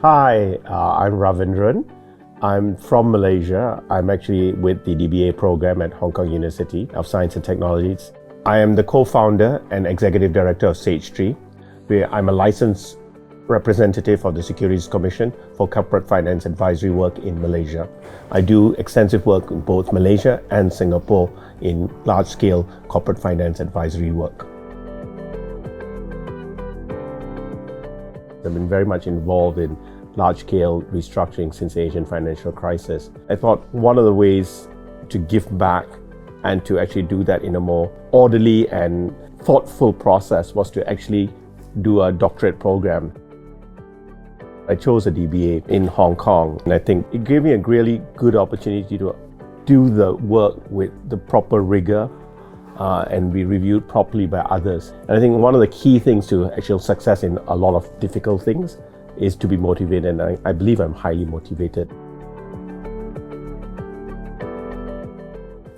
Hi, I'm Ravindran. I'm from Malaysia. I'm actually with the DBA program at Hong Kong University of Science and Technologies. I am the co-founder and executive director of Sage3, where I'm a licensed representative of the Securities Commission for corporate finance advisory work in Malaysia. I do extensive work in both Malaysia and Singapore in large-scale corporate finance advisory work. I've been very much involved in large-scale restructuring since the Asian financial crisis. I thought one of the ways to give back and to actually do that in a more orderly and thoughtful process was to actually do a doctorate program. I chose a DBA in Hong Kong, and I think it gave me a really good opportunity to do the work with the proper rigor and be reviewed properly by others. And I think one of the key things to actual success in a lot of difficult things is to be motivated, and I believe I'm highly motivated.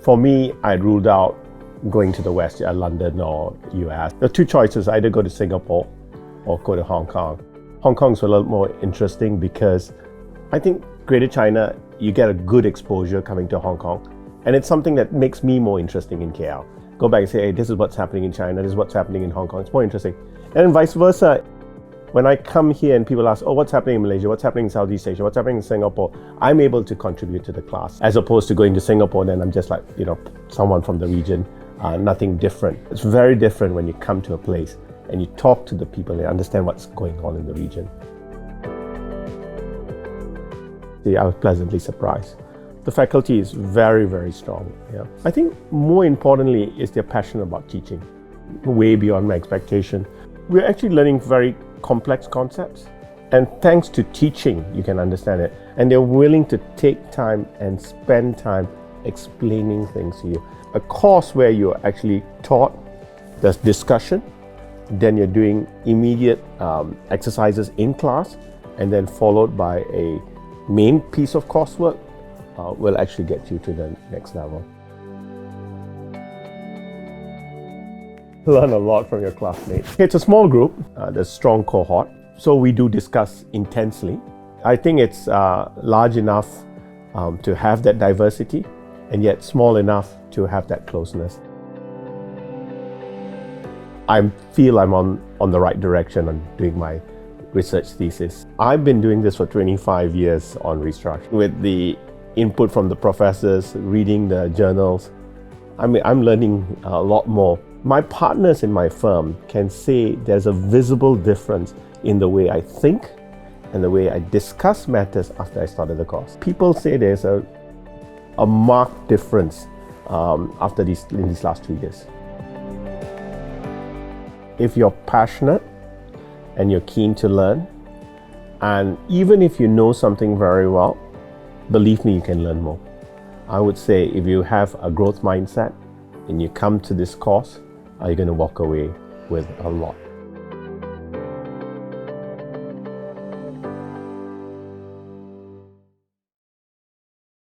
For me, I ruled out going to the West, London or US. There are two choices: either go to Singapore or go to Hong Kong. Hong Kong's a little more interesting because I think Greater China, you get a good exposure coming to Hong Kong, and it's something that makes me more interesting in KL. Go back and say, hey, this is what's happening in China, this is what's happening in Hong Kong. It's more interesting. And then vice versa. When I come here and people ask, oh, what's happening in Malaysia, what's happening in Southeast Asia, what's happening in Singapore, I'm able to contribute to the class, as opposed to going to Singapore and then I'm just like, someone from the region, nothing different. It's very different when you come to a place and you talk to the people and understand what's going on in the region. See, I was pleasantly surprised. The faculty is very, very strong. Yeah. I think more importantly is their passion about teaching, way beyond my expectation. We're actually learning very complex concepts, and thanks to teaching, you can understand it. And they're willing to take time and spend time explaining things to you. A course where you're actually taught, there's discussion, then you're doing immediate exercises in class, and then followed by a main piece of coursework will actually get you to the next level. Learn a lot from your classmates. It's a small group, there's a strong cohort, so we do discuss intensely. I think it's large enough to have that diversity, and yet small enough to have that closeness. I feel I'm on the right direction on doing my research thesis. I've been doing this for 25 years on restructuring. With the input from the professors, reading the journals, I'm learning a lot more. My partners in my firm can say there's a visible difference in the way I think and the way I discuss matters after I started the course. People say there's a marked difference in these last 2 years. If you're passionate and you're keen to learn, and even if you know something very well, believe me, you can learn more. I would say if you have a growth mindset and you come to this course, you're going to walk away with a lot.